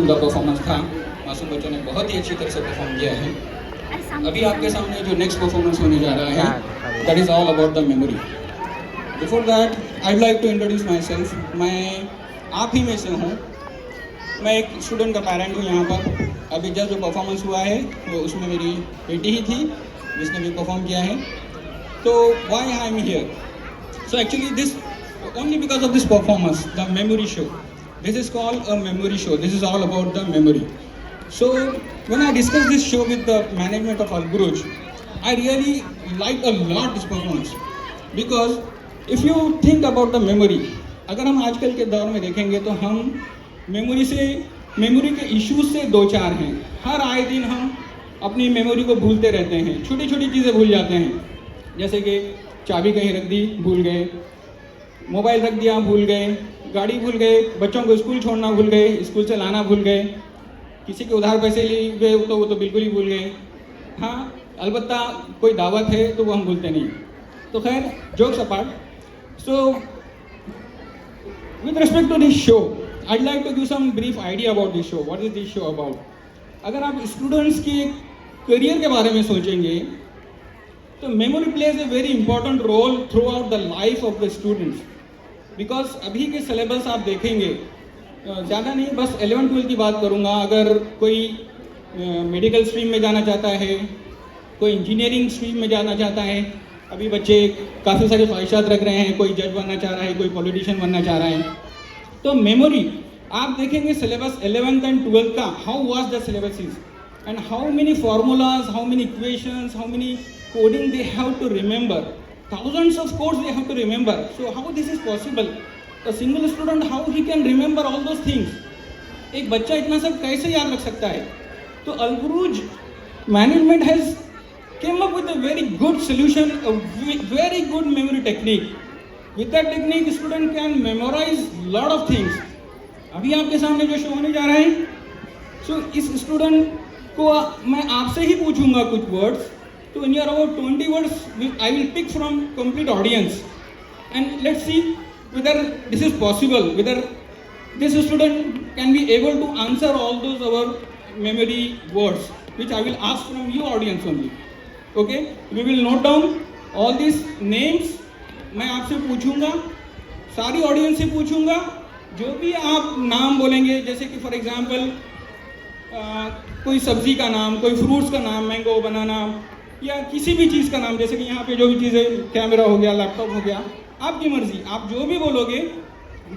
का परफॉर्मेंस था। मासूम बच्चों ने बहुत ही अच्छी तरह से परफॉर्म किया है। अभी आपके सामने जो नेक्स्ट परफॉर्मेंस होने जा रहा है, that is all about the memory. Before that I would like to introduce myself. मैं आप ही में से हूँ। मैं एक स्टूडेंट का पेरेंट हूँ यहाँ पर। अभी जब जो परफॉर्मेंस हुआ है वो उसमें मेरी बेटी ही थी जिसने भी परफॉर्म किया है। तो why I am here? So actually this only because of this performance, the memory show. This is called a memory show. This is all about the memory. So when I discussed this show with the management of Al-Buruj, I really liked a lot this performance. Because if you think about the memory, अगर हम आजकल के दौर में देखेंगे तो हम memory के इश्यूज से दो चार हैं। हर आए दिन हम अपनी मेमोरी को भूलते रहते हैं, छोटी छोटी चीज़ें भूल जाते हैं। जैसे कि चाबी कहीं रख दी, भूल गए, मोबाइल रख दिया, भूल गए, गाड़ी भूल गए, बच्चों को स्कूल छोड़ना भूल गए, स्कूल से लाना भूल गए, किसी के उधार पैसे लिए गए तो वो तो बिल्कुल ही भूल गए। हाँ, अलबत्ता कोई दावत है तो वो हम भूलते नहीं। तो खैर, jokes apart, so with respect to this show I'd like to give some brief idea about this show. What is this show about? अगर आप स्टूडेंट्स के करियर के बारे में सोचेंगे तो memory plays a very important role throughout the life of the students. Because अभी के सिलेबस आप देखेंगे, ज़्यादा नहीं, बस 11-12 की बात करूँगा। अगर कोई मेडिकल स्ट्रीम में जाना चाहता है, कोई इंजीनियरिंग स्ट्रीम में जाना चाहता है, अभी बच्चे काफ़ी सारे ख्वाहिशात रख रहे हैं, कोई जज बनना चाह रहा है, कोई पॉलिटिशियन बनना चाह रहा है। तो मेमोरी आप देखेंगे सिलेबस 11th एंड 12th का, how was the syllabus is and how many formulas, how many equations, how many coding they have to remember, thousands of codes they have to remember. So how this is possible? A single student, how he can remember all those things? एक बच्चा इतना सब कैसे याद रख सकता है? तो Al-Buruj management has came up with a very good solution, a very good memory technique. With that technique, student can memorize lot of things. अभी आपके सामने जो शो होने जा रहा है, so इस स्टूडेंट को मैं आपसे ही पूछूंगा कुछ वर्ड्स, तो in your about 20 words I will pick from complete audience and let's see whether this is possible, whether this student can be able to answer all those our memory words which I will ask from you audience only. Okay, we will note down all these names. मैं आपसे पूछूंगा, सारी audience से पूछूंगा, जो भी आप नाम बोलेंगे, जैसे कि फॉर एग्जांपल कोई सब्जी का नाम, कोई फ्रूट्स का नाम, मैंगो, बनाना, या किसी भी चीज़ का नाम, जैसे कि यहाँ पे जो भी चीज़ें, कैमरा हो गया, लैपटॉप हो गया, आपकी मर्जी, आप जो भी बोलोगे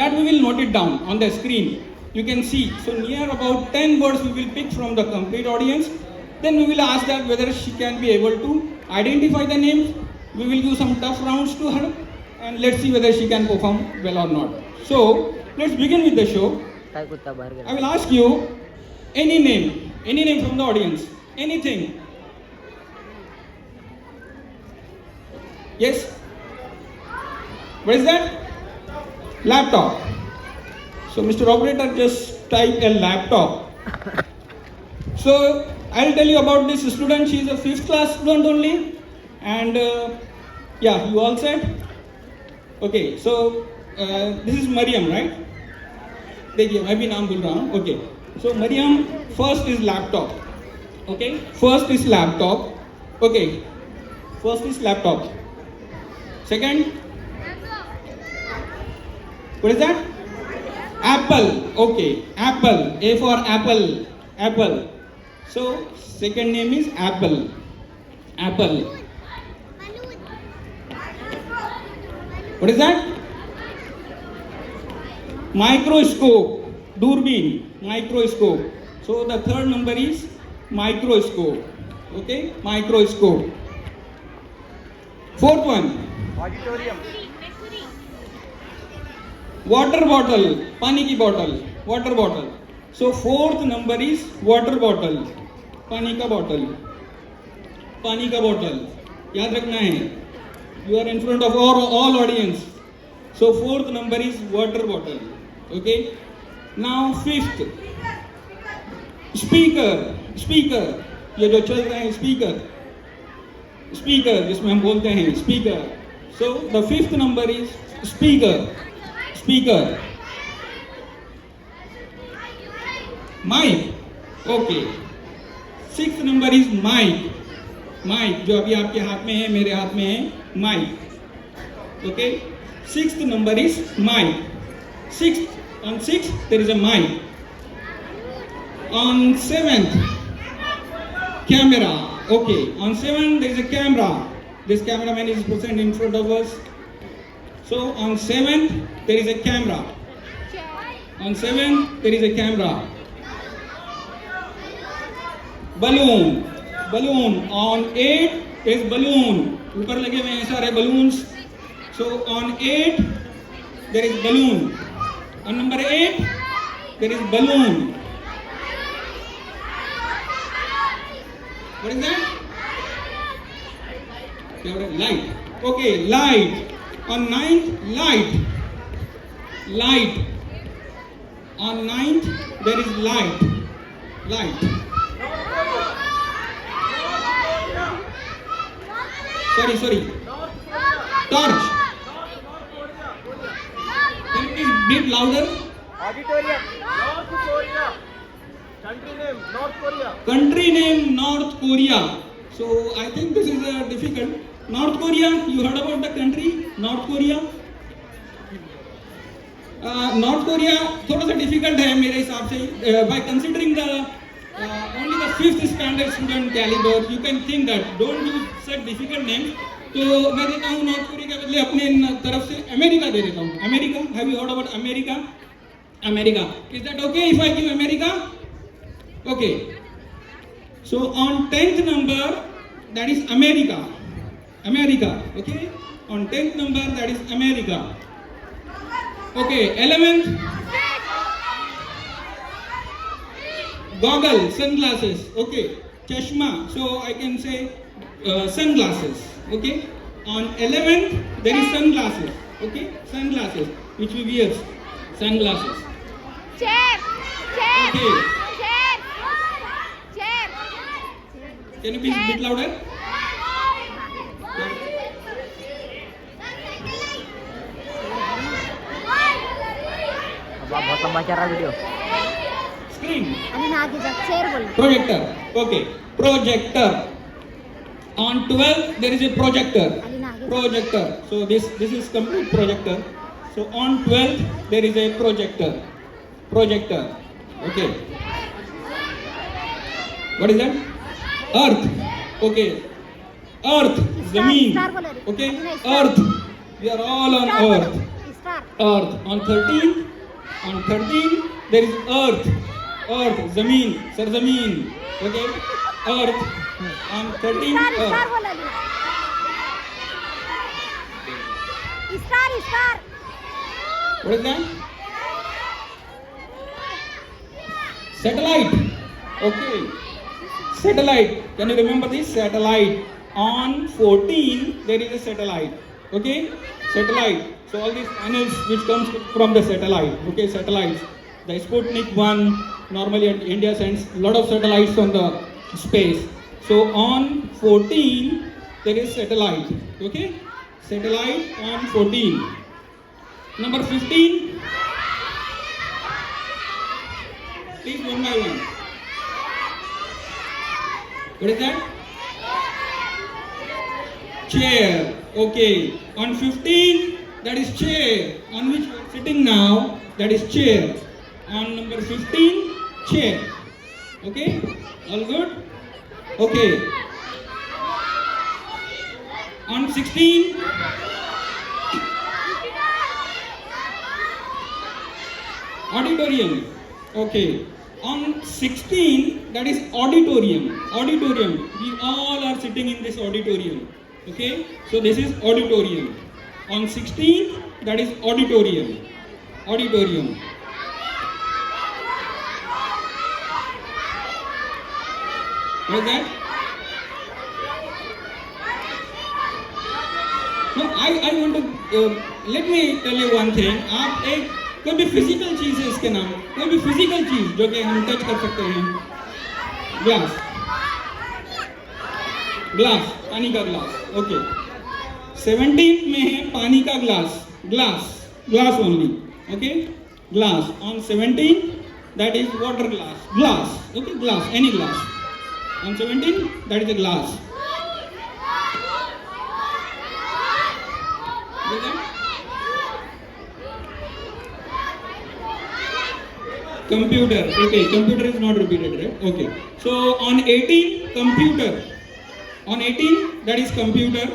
that we will note it down on the screen, you can see. So near about 10 words we will pick from the complete audience, then we will ask that whether she can be able to identify the names. We will give some tough rounds to her and let's see whether she can perform well or not. So let's begin with the show. I will ask you any name from the audience, anything. Yes? What is that? Laptop. So Mr. Operator, just type a laptop. So I'll tell you about this student. She is a 5th class student only. And yeah, you all said? Okay, so this is Mariam, right? देखिए, मैं भी नाम भूल रहा हूँ. Okay, so Mariam, first is laptop. Okay, first is laptop. Okay, first is laptop. Second, what is that? Apple. Okay, apple. A for apple. Apple. So second name is Apple. Apple. What is that? Microscope. Doorbin. Microscope. So the third number is microscope. Okay, microscope. Fourth one. Auditorium. Water bottle. पानी की bottle. Water bottle. So fourth number is water bottle. पानी का bottle. पानी का bottle. याद रखना है. You are in front of all audience. So fourth number is water bottle. Okay. Now fifth. Speaker. ये जो चल रहे हैं speaker जिसमें हम बोलते हैं speaker. So the fifth number is speaker. Mic, okay. 6th number is mic, mic जो अभी आपके हाथ में है, मेरे हाथ में है, mic, okay. 6th number is mic. 6th, on 6th there is a mic. On 7th, camera. Okay, on 7th there is a camera. This cameraman is present in front of us. So on 7th there is a camera. On 7th there is a camera. Balloon, balloon. On 8th there is balloon. ऊपर लगे हुए हैं सारे balloons. So on 8 there is balloon. On number 8 there is balloon. What is that? Light. Okay, light. On 9th, light. Light. On 9th there is light. Light. Sorry. Torch. Can you please bit louder? Auditorium. North Korea. Country name North Korea. Country name North Korea. So I think this is difficult. North Korea. You heard about the country North Korea? North Korea थोड़ा सा difficult है मेरे हिसाब से. By considering the only the 5th standard student caliber, you can think that don't use such difficult names. तो मैं देता हूँ नॉर्थ कोरिया के बदले अपने तरफ से अमेरिका दे देता हूँ. America, have you heard about America? America, is that okay if I give America? Okay. So on 10th number that is America. America, okay? On 10th number that is America. Okay, 11th goggle, sunglasses, okay? Chashma, so I can say sunglasses. Okay, on 11th there is sunglasses. Okay, sunglasses which we wear, sunglasses. Chair. Okay, Chair. can you please bit louder? बहुत लंबा क्या रहा video. Screen. आणि ना आगे जा chair बोल. Projector. Okay, projector. On 12th there is a projector. Projector. So this is complete projector. So on 12th there is a projector. Projector. Okay. What is that? Earth. Okay. Earth. Zameen. Okay. Earth. We are all on earth. Star. Earth. On 13th. On 13th there is earth. Earth. Zameen. Sarzameen. Okay. Earth. On 13th Star earth. बोला. Star. What is that? Satellite. Okay. Satellite. Can you remember this? Satellite. On 14 there is a satellite. Okay. Satellite. So all these panels which comes from the satellite. Okay. Satellites. The Sputnik 1. Normally India sends a lot of satellites on the space. So on 14 there is satellite. Okay. Satellite on 14. Number 15. Please one by one. What is that? Chair. Okay. On 15 that is chair. On which we are sitting now, that is chair. On number 15, chair. Okay. All good? Okay. On 16, auditorium. Okay. On 16, that is auditorium. Auditorium. We all are sitting in this auditorium. Okay. So this is auditorium. On 16, that is auditorium. Auditorium. What is that? No, I want to let me tell you one thing. आप एक कोई भी physical चीज है इसके नाम, कोई भी फिजिकल चीज जो कि हम टच कर सकते हैं. ग्लास, ग्लास, पानी का ग्लास. ओके. 17 में है पानी का glass. Glass, glass only. Okay. Glass. On 17 that is water glass. Glass, okay, glass, any glass. On 17, that is a glass. Get that? Computer, okay, computer is not repeated, right? Okay. So on 18, computer. On 18, that is computer.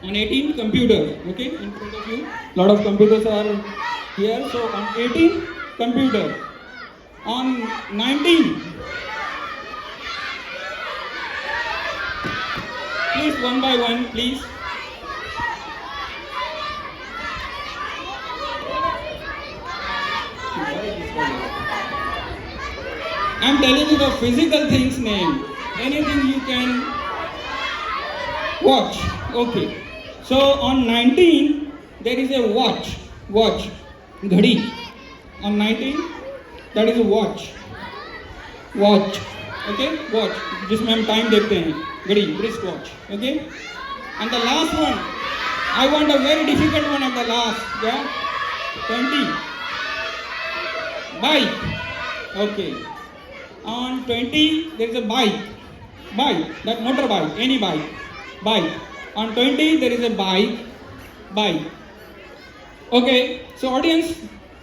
On 18, computer, okay, in front of you. Lot of computers are here. So on 18, computer. On 19, please one by one, please. I'm telling you the physical things name. Anything you can watch. Okay. So on 19, there is a watch. Watch. Ghadi. On 19, that is a watch. Watch. Okay? Watch. जिसमें हम time देखते हैं. घड़ी, wrist watch. Okay? And the last one, I want a very difficult one at the last. Yeah? 20. Bike. Okay. On 20, there is a bike. Bike, that motorbike, any bike. Bike. On 20, there is a bike. Bike. Okay, so audience,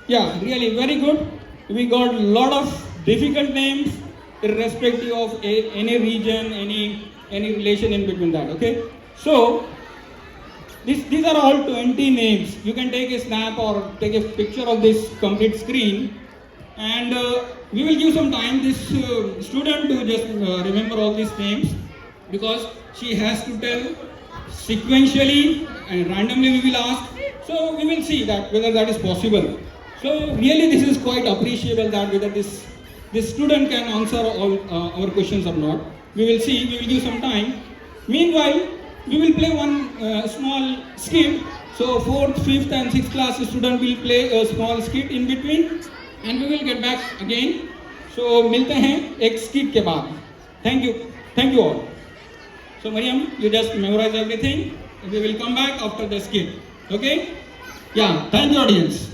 yeah, really very good. We got a lot of difficult names, irrespective of any region, any relation in between that. Okay, so these are all 20 names. You can take a snap or take a picture of this complete screen, and we will give some time this student to just remember all these names, because she has to tell sequentially and randomly we will ask. So we will see that whether that is possible. So really this is quite appreciable that whether this student can answer all our questions or not. We will see, we will give some time. Meanwhile, we will play one small skit. So 4th, 5th and 6th class student will play a small skit in between, and we will get back again. So मिलते हैं एक skit के बाद. Thank you all. So Mariam, you just memorize everything. We will come back after the skit. Okay? Yeah, thank you audience.